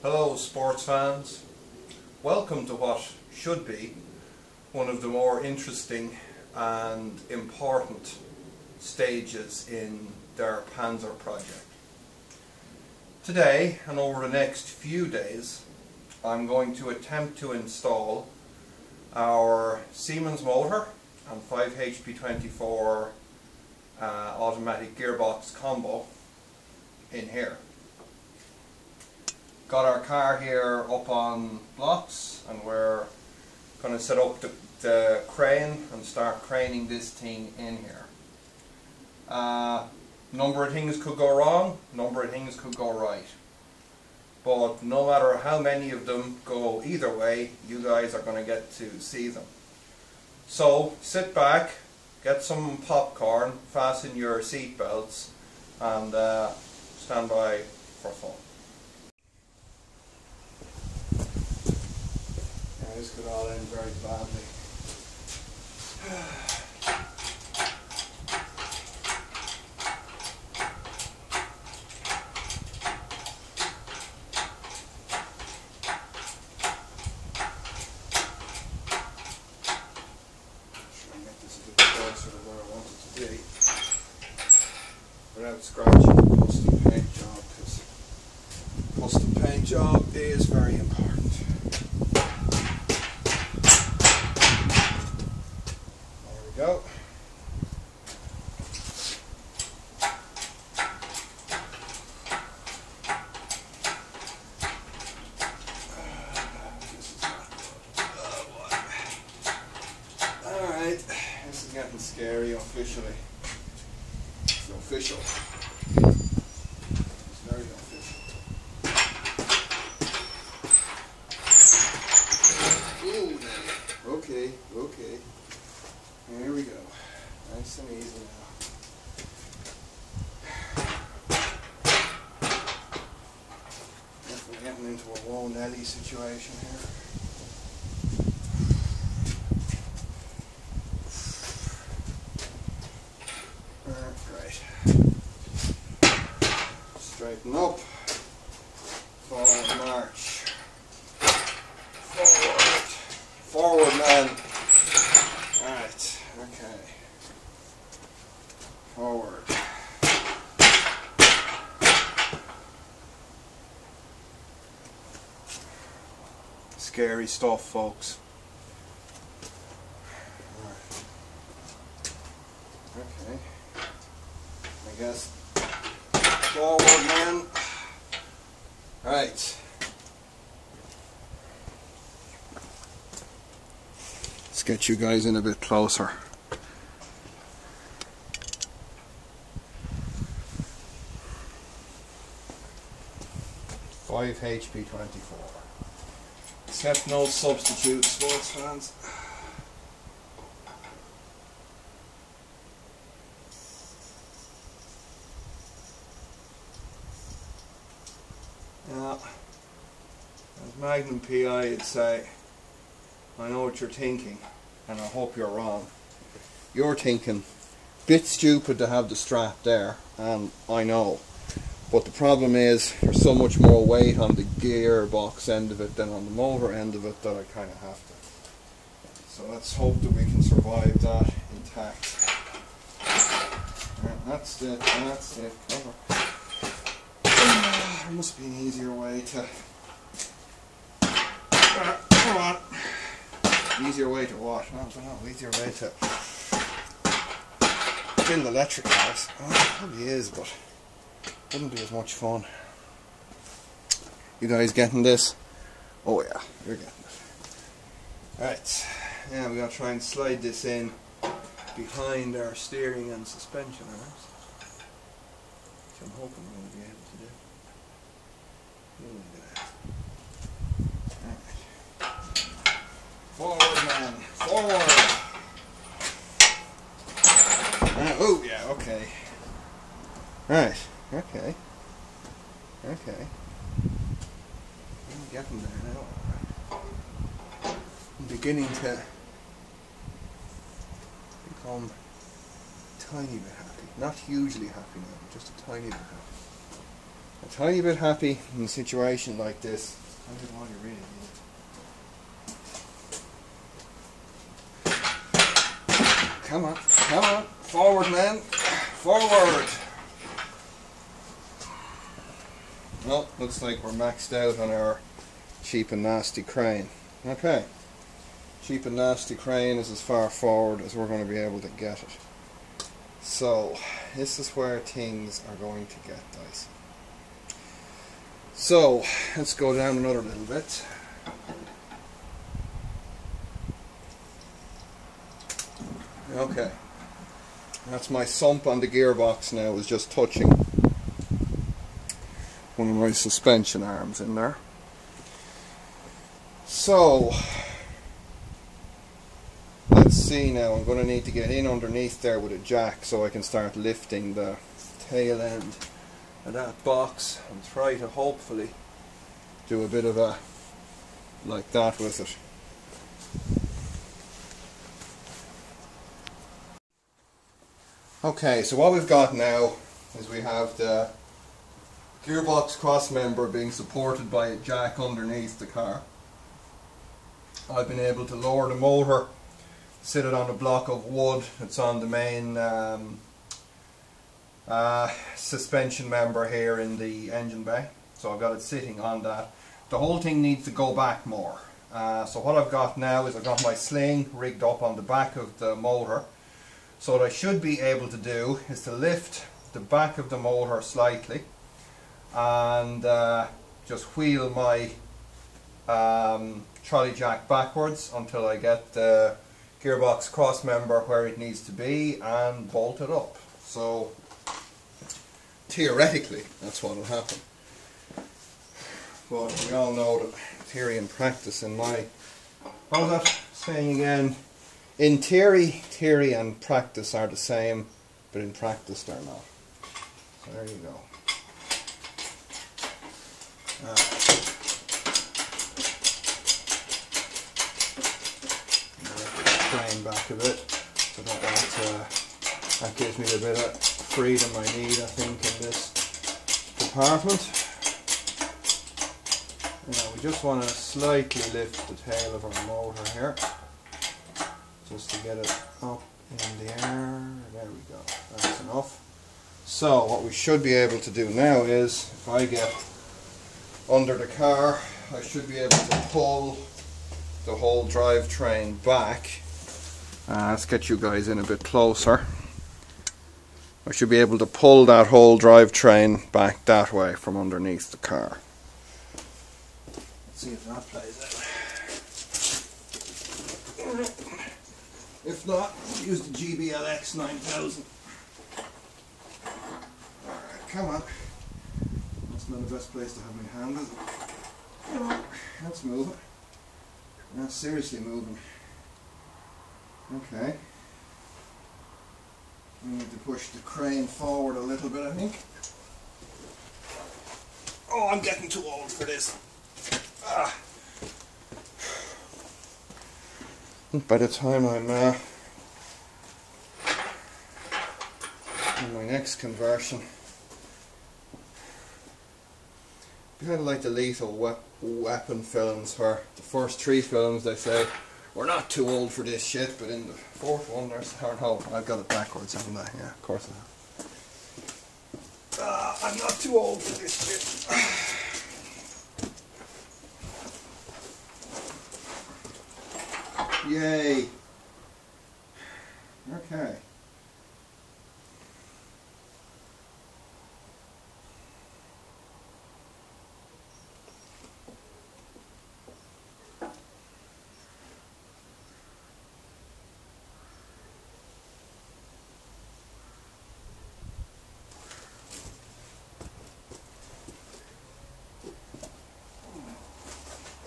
Hello sports fans, welcome to what should be one of the more interesting and important stages in their Panzer project. Today and over the next few days I'm going to attempt to install our Siemens motor and 5 HP 24 automatic gearbox combo in here. Got our car here up on blocks and we're going to set up the crane and start craning this thing in here. Number of things could go wrong, number of things could go right. But no matter how many of them go either way, you guys are going to get to see them. So sit back, get some popcorn, fasten your seat belts and stand by for fun. Yeah, this could all end very badly. Without scratching the custom paint job, because custom paint job is very important. There we go. Alright, this is getting scary officially. Official. It's very official. Ooh, okay. Here we go. Nice and easy now. Definitely getting into a Whoa Nelly situation here. Straighten up, forward march, forward man, alright, okay, forward. Scary stuff, folks. Alright, okay, I guess. Forward man. Right. Let's get you guys in a bit closer. Five HP 24. Except no substitutes, sports fans. Yeah, as Magnum PI would say, I know what you're thinking, and I hope you're wrong. You're thinking, bit stupid to have the strap there, and I know. But the problem is, there's so much more weight on the gearbox end of it than on the motor end of it that I kind of have to. So let's hope that we can survive that intact. That's it, cover. There must be an easier way to... Come on. Easier way to what? I don't know. Easier way to build electric cars. Oh, it probably is, but wouldn't be as much fun. You guys getting this? Oh yeah, you're getting it. Right. Now we gotta try and slide this in behind our steering and suspension arms. Which I'm hoping I'm going to be able to do. Forward man, forward! Oh yeah, okay. Right, okay. I'm getting there now. I'm beginning to become a tiny bit happy. Not hugely happy now, but just a tiny bit happy. a tiny bit happy in a situation like this. I don't know what you really need. Come on, come on, forward man, forward. Well, looks like we're maxed out on our cheap and nasty crane. Okay, cheap and nasty crane is as far forward as we're going to be able to get it. So, this is where things are going to get dicey. So, let's go down another little bit. Okay, that's my sump on the gearbox now, is just touching one of my suspension arms in there. So, let's see now, I'm going to need to get in underneath there with a jack so I can start lifting the tail end of that box and try to hopefully do a bit of a like that with it. Okay, so what we've got now is we have the gearbox cross member being supported by a jack underneath the car. I've been able to lower the motor, sit it on a block of wood that's on the main suspension member here in the engine bay. So I've got it sitting on that. The whole thing needs to go back more. So what I've got now is I've got my sling rigged up on the back of the motor. So what I should be able to do is to lift the back of the motor slightly and just wheel my trolley jack backwards until I get the gearbox cross member where it needs to be and bolt it up. So theoretically that's what will happen. But we all know that theory and practice in my... What was that saying again? In theory and practice are the same, but in practice they're not. So there you go. Crane back a bit. So that gives me a bit of freedom I need, I think, in this department. Now we just want to slightly lift the tail of our motor here, just to get it up in the air. There we go, that's enough. So what we should be able to do now is, if I get under the car, I should be able to pull the whole drivetrain back. Let's get you guys in a bit closer. I should be able to pull that whole drivetrain back that way from underneath the car. Let's see if that plays out. If not, use the GBLX 9000. Alright, come on. That's not the best place to have my hand, is it? Come on, that's moving. That's seriously moving. Okay. We need to push the crane forward a little bit, I think. Oh, I'm getting too old for this. By the time I'm in my next conversion, kind of like the Lethal Weapon films, where the first 3 films they say we're not too old for this shit, but in the 4th one there's, or no, I've got it backwards, haven't I? Yeah, of course I have. I'm not too old for this shit. Yay. Okay.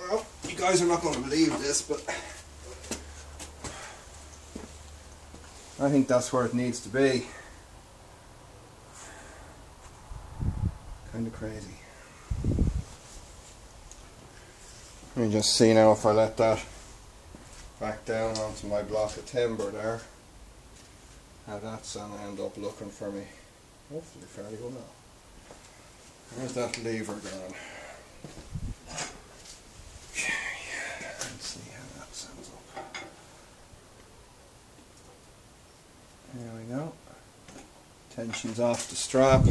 Well, you guys are not going to believe this, but I think that's where it needs to be. Kind of crazy. Let me just see now if I let that back down onto my block of timber there, how that's going to end up looking for me. Hopefully fairly well. Where's that lever gone? Okay, let's see how that sounds up. There we go. Tension's off the strap.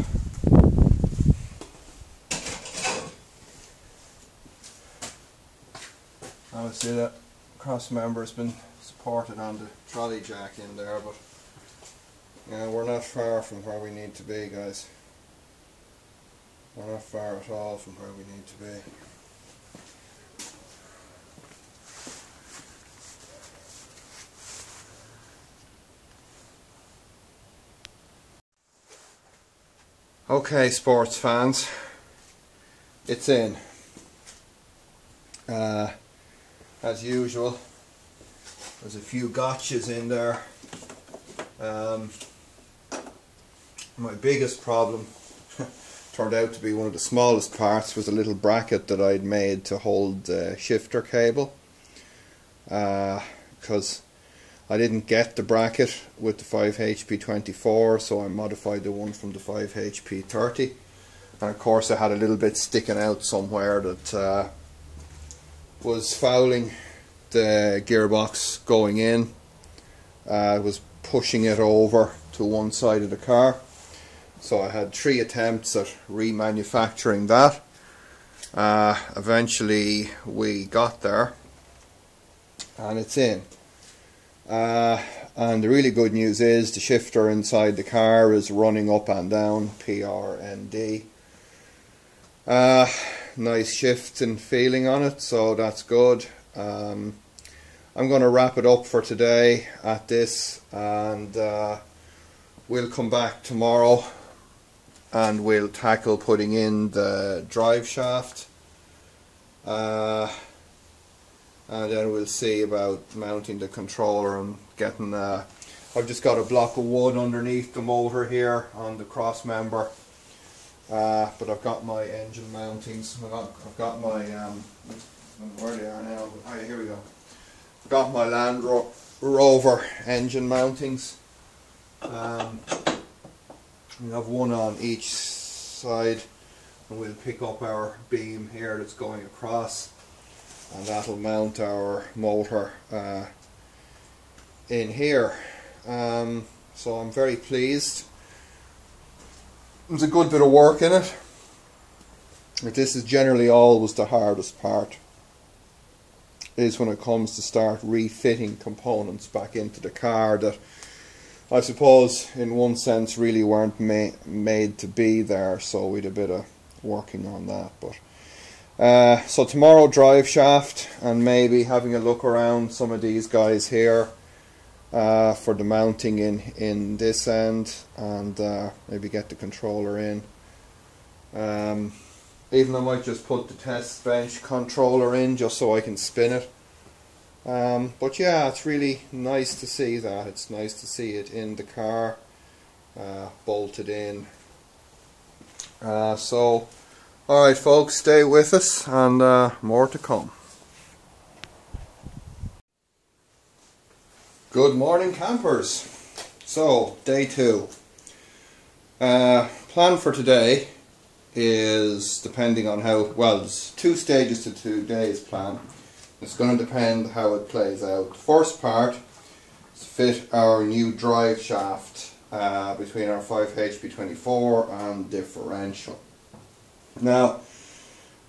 Obviously that cross member has been supported on the trolley jack in there, but yeah, we're not far from where we need to be, guys. We're not far at all from where we need to be. Okay, sports fans, it's in. As usual, there's a few gotchas in there. My biggest problem turned out to be one of the smallest parts was a little bracket that I'd made to hold the shifter cable, because I didn't get the bracket with the 5HP24, so I modified the one from the 5HP30, and of course I had a little bit sticking out somewhere that was fouling the gearbox going in. I was pushing it over to one side of the car, so I had 3 attempts at remanufacturing that. Eventually we got there and it's in. And the really good news is the shifter inside the car is running up and down, PRND. Nice shift and feeling on it, so that's good. I'm going to wrap it up for today at this, and we'll come back tomorrow and we'll tackle putting in the drive shaft, and then we'll see about mounting the controller and getting I've just got a block of wood underneath the motor here on the cross member. But I've got my engine mountings. I've got my where they are now. Oh, yeah, here we go. I've got my Land Rover engine mountings. We have one on each side, and we'll pick up our beam here that's going across, and that'll mount our motor in here. So I'm very pleased. There's a good bit of work in it, but this is generally always the hardest part, is when it comes to start refitting components back into the car that I suppose in one sense really weren't made to be there, so we had a bit of working on that. But so tomorrow drive shaft, and maybe having a look around some of these guys here for the mounting in this end, and maybe get the controller in. Even I might just put the test bench controller in just so I can spin it. But yeah, it's really nice to see that. It's nice to see it in the car, bolted in. So alright folks, stay with us, and more to come. Good morning campers. So day 2. Plan for today is, depending on how, well, there's 2 stages to today's plan. It's going to depend how it plays out. The first part is fit our new drive shaft between our 5HP24 and differential. Now,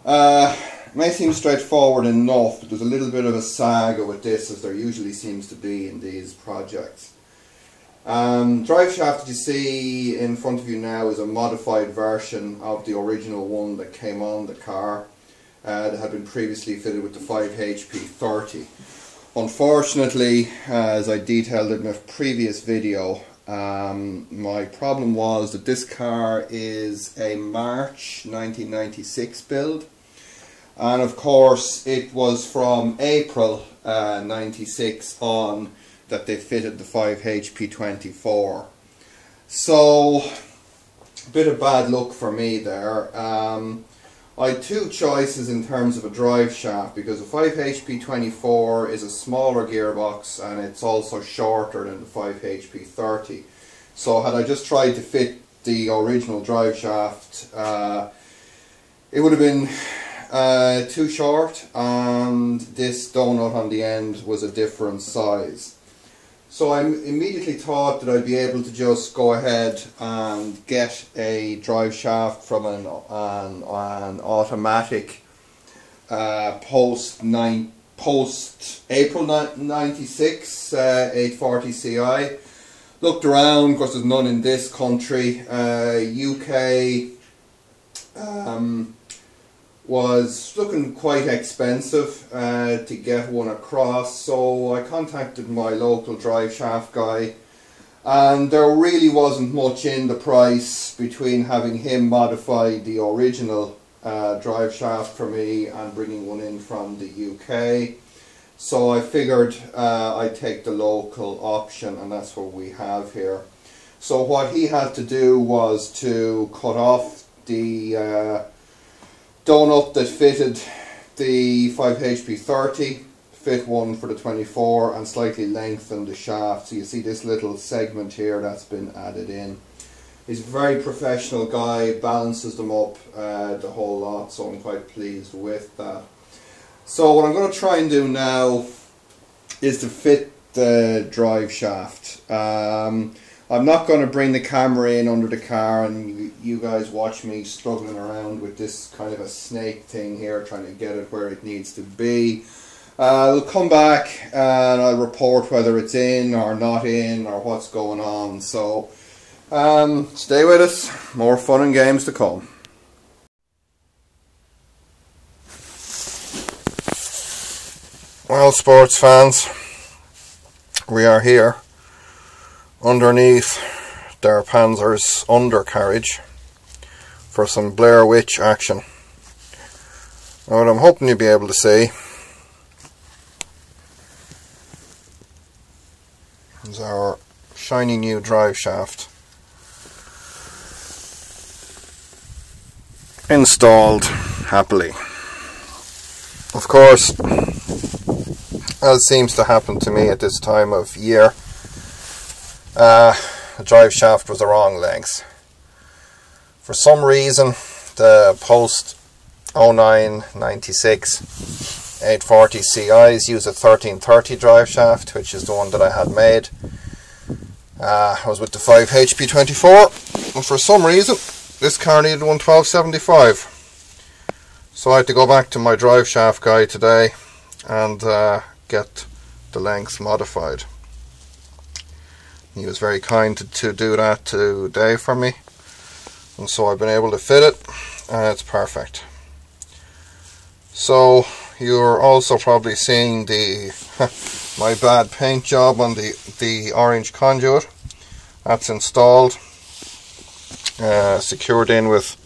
it may seem straightforward enough, but there's a little bit of a saga with this, as there usually seems to be in these projects. Drive shaft that you see in front of you now is a modified version of the original one that came on the car, that had been previously fitted with the 5HP30. Unfortunately, as I detailed in a previous video, my problem was that this car is a March 1996 build, and of course it was from April 96 on that they fitted the 5HP24. So a bit of bad luck for me there. I had 2 choices in terms of a drive shaft, because the 5HP24 is a smaller gearbox and it's also shorter than the 5HP30. So had I just tried to fit the original drive shaft it would have been too short, and this donut on the end was a different size. So I immediately thought that I'd be able to just go ahead and get a drive shaft from an automatic post April 96 840 Ci. Looked around, of course there's none in this country. UK was looking quite expensive to get one across, so I contacted my local drive shaft guy, and there really wasn't much in the price between having him modify the original drive shaft for me and bringing one in from the UK. So I figured I'd take the local option, and that's what we have here. So what he had to do was to cut off the donut that fitted the 5HP30, fit one for the 24, and slightly lengthen the shaft. So you see this little segment here that's been added in. He's a very professional guy, balances them up the whole lot, so I'm quite pleased with that. So what I'm going to try and do now is to fit the drive shaft. I'm not going to bring the camera in under the car and you guys watch me struggling around with this kind of a snake thing here, trying to get it where it needs to be. I'll come back and I'll report whether it's in or not in or what's going on. So stay with us, more fun and games to come. Well, sports fans, we are here underneath their Panzer's undercarriage for some Blair Witch action. Now, what I'm hoping you'll be able to see is our shiny new drive shaft installed happily. Of course, as seems to happen to me at this time of year, the drive shaft was the wrong length. For some reason, the post 0996 840 CIs use a 1330 drive shaft, which is the one that I had made. I was with the 5HP24, and for some reason this car needed one 1275. So I had to go back to my drive shaft guy today and get the length modified. He was very kind to do that today for me, and so I've been able to fit it, and it's perfect. So you're also probably seeing the my bad paint job on the orange conduit. That's installed, secured in with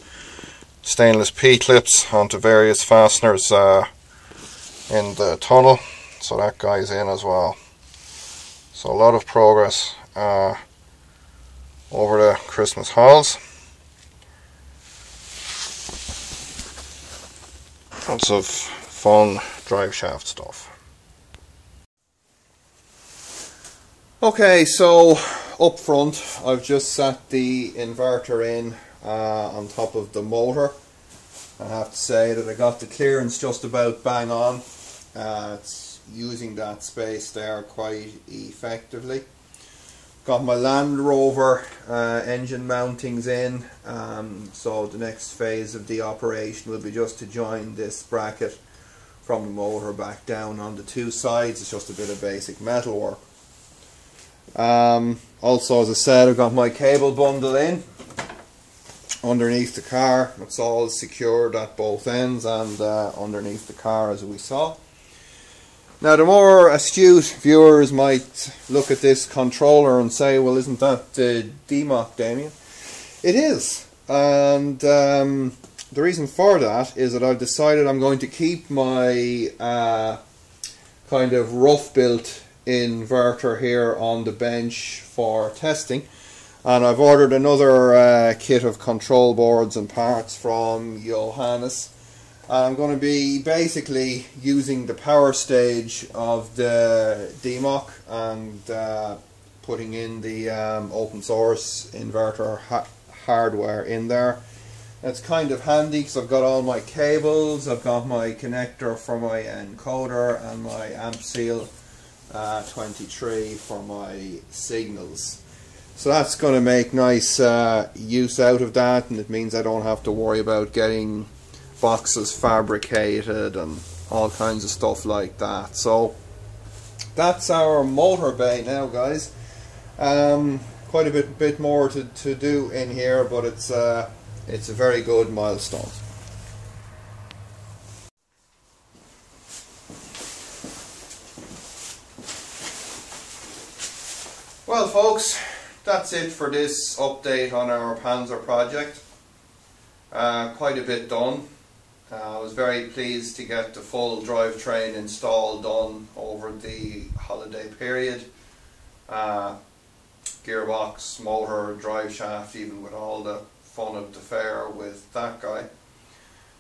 stainless P-clips onto various fasteners in the tunnel, so that guy's in as well. So a lot of progress over the Christmas hauls. Lots of fun drive shaft stuff. Okay, so up front I've just sat the inverter in on top of the motor. I have to say that I got the clearance just about bang on. It's using that space there quite effectively. Got my Land Rover engine mountings in, so the next phase of the operation will be just to join this bracket from the motor back down on the two sides. It's just a bit of basic metal work. Also, as I said, I've got my cable bundle in underneath the car. It's all secured at both ends and underneath the car, as we saw. Now, the more astute viewers might look at this controller and say, well, isn't that DMOC, Damien? It is. And the reason for that is that I've decided I'm going to keep my kind of rough built inverter here on the bench for testing. And I've ordered another kit of control boards and parts from Johannes. I'm going to be basically using the power stage of the DMOC and putting in the open source inverter hardware in there. It's kind of handy because I've got all my cables, I've got my connector for my encoder and my amp seal 23 for my signals. So that's going to make nice use out of that, and it means I don't have to worry about getting boxes fabricated and all kinds of stuff like that. So that's our motor bay now, guys. Quite a bit more to do in here, but it's a very good milestone. Well folks, that's it for this update on our Panzer project. Quite a bit done. I was very pleased to get the full drivetrain installed done over the holiday period. Gearbox, motor, drive shaft, even with all the fun of the fair with that guy.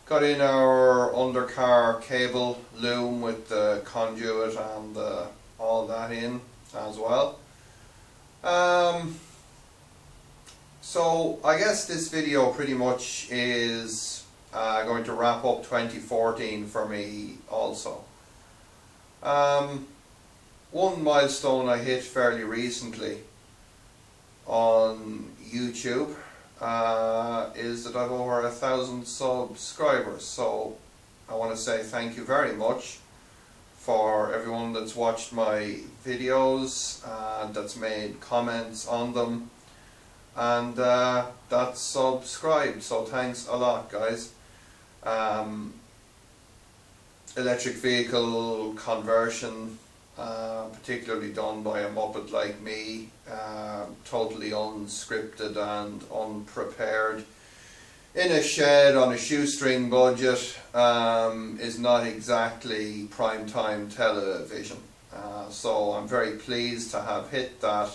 Got in our undercar cable loom with the conduit and all that in as well. So I guess this video pretty much is going to wrap up 2014 for me also. One milestone I hit fairly recently on YouTube is that I've over 1,000 subscribers, so I want to say thank you very much for everyone that's watched my videos, that's made comments on them, and that's subscribed, so thanks a lot, guys. Electric vehicle conversion, particularly done by a muppet like me, totally unscripted and unprepared, in a shed on a shoestring budget, is not exactly prime time television. So I'm very pleased to have hit that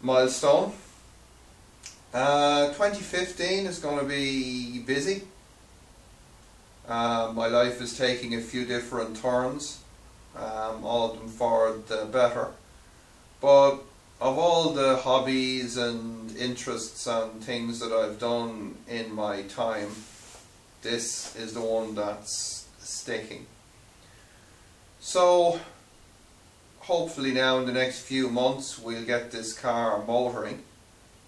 milestone. 2015 is going to be busy. My life is taking a few different turns, all of them for the better. But of all the hobbies and interests and things that I've done in my time, this is the one that's sticking. So hopefully now in the next few months we'll get this car motoring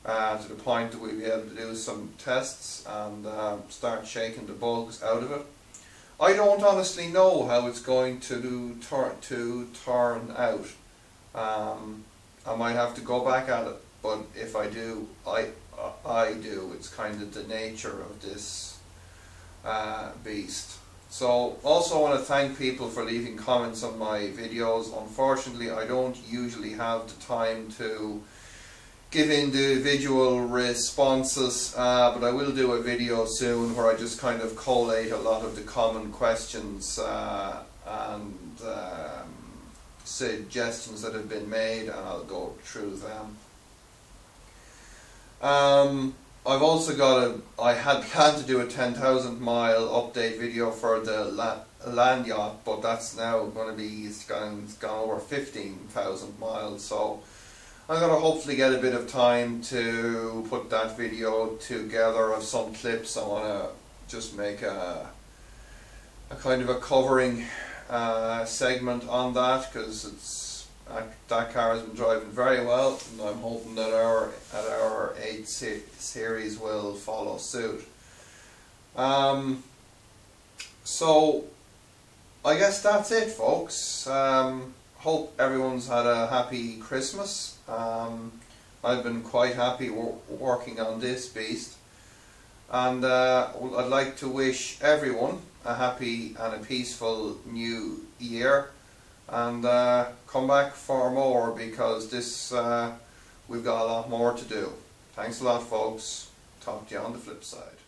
to the point that we'll be able to do some tests and start shaking the bugs out of it. I don't honestly know how it's going to turn out. I might have to go back at it, but if I do, I do. It's kind of the nature of this beast. So also want to thank people for leaving comments on my videos. Unfortunately, I don't usually have the time to give individual responses, but I will do a video soon where I just kind of collate a lot of the common questions and suggestions that have been made, and I'll go through them. I've also got I had planned to do a 10,000 mile update video for the land yacht, but that's now going to be, it's gone over 15,000 miles, so I'm going to hopefully get a bit of time to put that video together of some clips. I want to just make a kind of a covering segment on that, because it's that car has been driving very well, and I'm hoping that our 8 series will follow suit. So I guess that's it, folks. Hope everyone's had a happy Christmas. I've been quite happy working on this beast, and I'd like to wish everyone a happy and a peaceful new year, and come back for more, because this we've got a lot more to do. Thanks a lot, folks. Talk to you on the flip side.